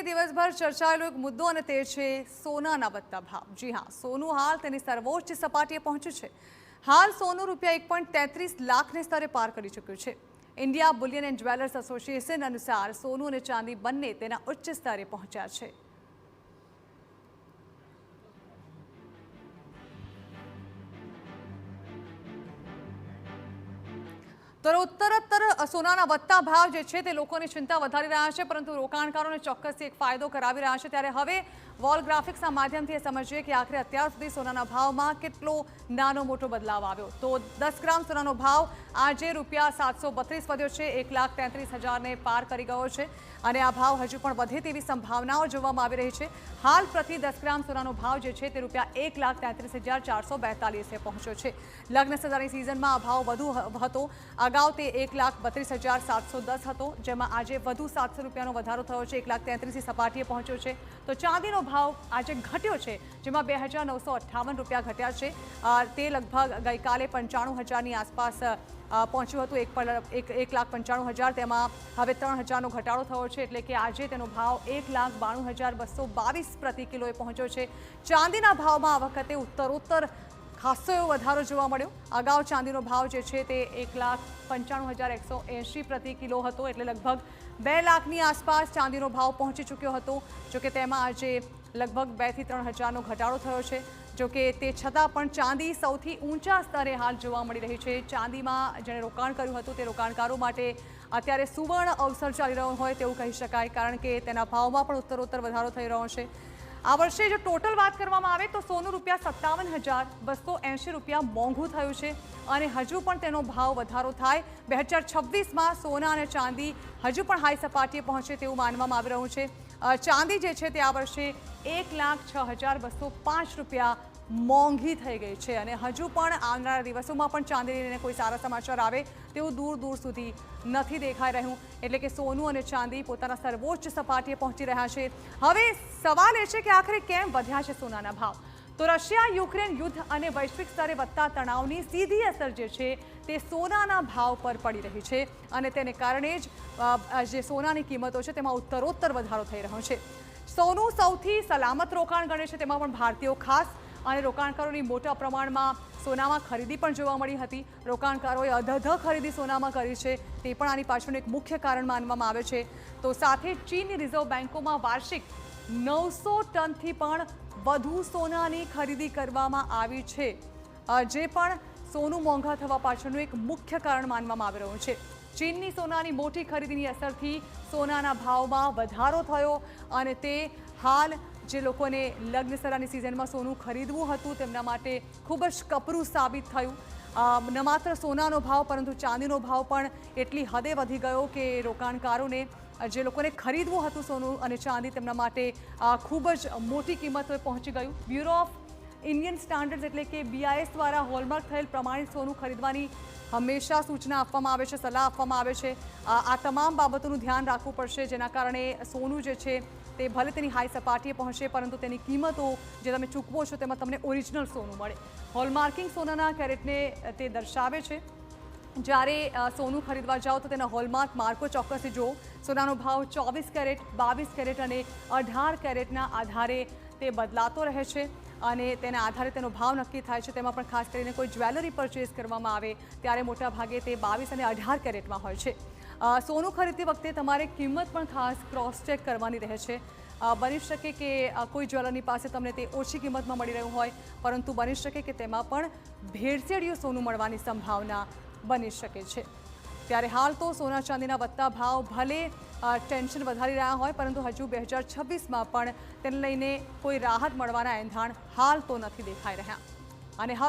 દિવસભર ચર્ચાયેલો એક મુદ્દો અને તે છે સોનાના વધતા ભાવ। જી હા, સોનું હાલ તેની સર્વોચ્ચ સપાટીએ પહોંચ્યું છે। હાલ સોનું રૂપિયા 1.33 લાખને સ્તરે પાર કરી ચૂક્યું છે। India Boolean and jewellers association અનુસાર સોનું અને ચાંદી બંને તેના ઉચ્ચ સ્તરે પહોંચ્યા છે। તો ઉત્તરોત્તર સોનાના વધતા ભાવ જે છે તે લોકોની ચિંતા વધારી રહ્યા છે, પરંતુ રોકાણકારોને ચોક્કસથી એક ફાયદો કરાવી રહ્યા છે। ત્યારે હવે વોલ ગ્રાફિક્સના માધ્યમથી સમજીએ કે આખરે અત્યાર સુધી સોનાના ભાવમાં કેટલો નાનો મોટો બદલાવ આવ્યો। તો 10 ગ્રામ સોનાનો ભાવ આજે રૂપિયા 732 વધ્યો છે, 1,33,000ને પાર કરી ગયો છે અને આ ભાવ હજુ પણ વધે તેવી સંભાવનાઓ જોવામાં આવી રહી છે। હાલ પ્રતિ 10 ગ્રામ સોનાનો ભાવ જે છે તે રૂપિયા 1,33,442 પહોંચ્યો છે। લગ્ન સજાની સિઝનમાં આ ભાવ વધુ હતો। અગાઉ તે 1,32,710 હતો, જેમાં આજે વધુ 700 રૂપિયાનો વધારો થયો છે, 1,33,000 સપાટીએ પહોંચ્યો છે। તો ચાંદીનો ભાવ આજે ઘટ્યો છે, જેમાં 2,958 રૂપિયા ઘટ્યા છે। તે લગભગ ગઈકાલે 95,000ની આસપાસ પહોંચ્યું હતું, 1,95,000, તેમાં હવે 3,000નો ઘટાડો થયો છે, એટલે કે આજે તેનો ભાવ 1,92,222 પ્રતિ કિલોએ પહોંચ્યો છે। ચાંદીના ભાવમાં આ વખતે ઉત્તરોત્તર ખાસો એવો વધારો જોવા મળ્યો। અગાઉ ચાંદીનો ભાવ જે છે તે 1,95,180 પ્રતિ કિલો હતો, એટલે લગભગ 2 લાખની આસપાસ ચાંદીનો ભાવ પહોંચી ચૂક્યો હતો। જોકે તેમાં આજે લગભગ 2 થી 3,000નો ઘટાડો થયો છે। જોકે તે છતાં પણ ચાંદી સૌથી ઊંચા સ્તરે હાલ જોવા મળી રહી છે। ચાંદીમાં જેણે રોકાણ કર્યું હતું તે રોકાણકારો માટે અત્યારે સુવર્ણ અવસર ચાલી રહ્યો હોય તેવું કહી શકાય, કારણ કે તેના ભાવમાં પણ ઉત્તરોત્તર વધારો થઈ રહ્યો છે। આ વર્ષે જો ટોટલ વાત કરવામાં આવે તો સોનું રૂપિયા 57,280 રૂપિયા મોંઘું થયું છે અને હજુ પણ તેનો ભાવ વધારો થાય। 2026માં સોના અને ચાંદી હજુ પણ હાઈ સપાટીએ પહોંચે તેવું માનવામાં આવી રહ્યું છે। ચાંદી જે છે તે આ વર્ષે 1,06,205 રૂપિયા મોંઘી થઈ ગઈ છે અને હજુ પણ આવનારા દિવસોમાં પણ ચાંદીને કોઈ સારા સમાચાર આવે તેવું દૂર દૂર સુધી નથી દેખાઈ રહ્યું। એટલે કે સોનું અને ચાંદી પોતાના સર્વોચ્ચ સપાટીએ પહોંચી રહ્યા છે। હવે સવાલ એ છે કે આખરે કેમ વધ્યા છે સોનાના ભાવ? તો રશિયા યુક્રેન યુદ્ધ અને વૈશ્વિક સ્તરે વધતા તણાવની સીધી અસર જે છે તે સોનાના ભાવ પર પડી રહી છે અને તેને કારણે જ જે સોનાની કિંમતો છે તેમાં ઉત્તરોત્તર વધારો થઈ રહ્યો છે। સોનું સૌથી સલામત રોકાણ ગણે છે, તેમાં પણ ભારતીયો ખાસ, અને રોકાણકારોની મોટા પ્રમાણમાં સોનામાં ખરીદી પણ જોવા મળી હતી। રોકાણકારોએ અધધ ખરીદી સોનામાં કરી છે, તે પણ આની પાછળનું એક મુખ્ય કારણ માનવામાં આવે છે। તો સાથે ચીનની રિઝર્વ બેન્કોમાં વાર્ષિક 900 ટનથી પણ વધુ સોનાની ખરીદી કરવામાં આવી છે, જે પણ સોનું મોંઘા થવા પાછળનું એક મુખ્ય કારણ માનવામાં આવી રહ્યું છે। ચીનની સોનાની મોટી ખરીદીની અસરથી સોનાના ભાવમાં વધારો થયો અને તે હાલ જે લોકોને લગ્ન સરાની સિઝનમાં સોનું ખરીદવું હતું તેમના માટે ખૂબ જ કપરું સાબિત થયું। ન માત્ર સોનાનો ભાવ પરંતુ ચાંદીનો ભાવ પણ એટલી હદે વધી ગયો કે રોકાણકારોને જે લોકોને ખરીદવું હતું સોનું અને ચાંદી તેમના માટે ખૂબ જ મોટી કિંમતોએ પહોંચી ગયું। બ્યુરો ઓફ ઇન્ડિયન સ્ટાન્ડર્ડ્સ એટલે કે BIS દ્વારા હોલમાર્ક થયેલ પ્રમાણિત સોનું ખરીદવાની હંમેશા સૂચના આપવામાં આવે છે, સલાહ આપવામાં આવે છે। આ તમામ બાબતોનું ધ્યાન રાખવું પડશે, જેના કારણે સોનું જે છે તે ભલે તેની હાઈ સપાટીએ પહોંચે પરંતુ તેની કિંમતો જે તમે ચૂકવો છો તેમાં તમને ઓરિજિનલ સોનું મળે। હોલમાર્કિંગ સોનાના કેરેટને તે દર્શાવે છે। જ્યારે સોનું ખરીદવા જાઓ તો તેના હોલમાર્ક માર્કો ચોક્કસથી જુઓ। સોનાનો ભાવ 24 કેરેટ, 22 કેરેટ અને 18 કેરેટના આધારે તે બદલાતો રહે છે અને તેના આધારે તેનો ભાવ નક્કી થાય છે। તેમાં પણ ખાસ કરીને કોઈ જ્વેલરી પરચેઝ કરવામાં આવે ત્યારે મોટાભાગે તે 22 અને 18 કેરેટમાં હોય છે। સોનું ખરીદતી વખતે તમારે કિંમત પણ ખાસ ક્રોસ ચેક કરવાની રહે છે। બની શકે કે કોઈ જ્વેલરની પાસે તમને તે ઓછી કિંમતમાં મળી રહ્યું હોય, પરંતુ બની શકે કે તેમાં પણ ભેળસેળિયું સોનું મળવાની સંભાવના બની શકે છે। ત્યારે હાલ તો સોના ચાંદીના વધતા ભાવ ભલે ટેન્શન વધારી રહ્યા હોય, પરંતુ હજુ 2026માં પણ તેને લઈને કોઈ રાહત મળવાના એંધાણ હાલ તો નથી દેખાઈ રહ્યા અને હવે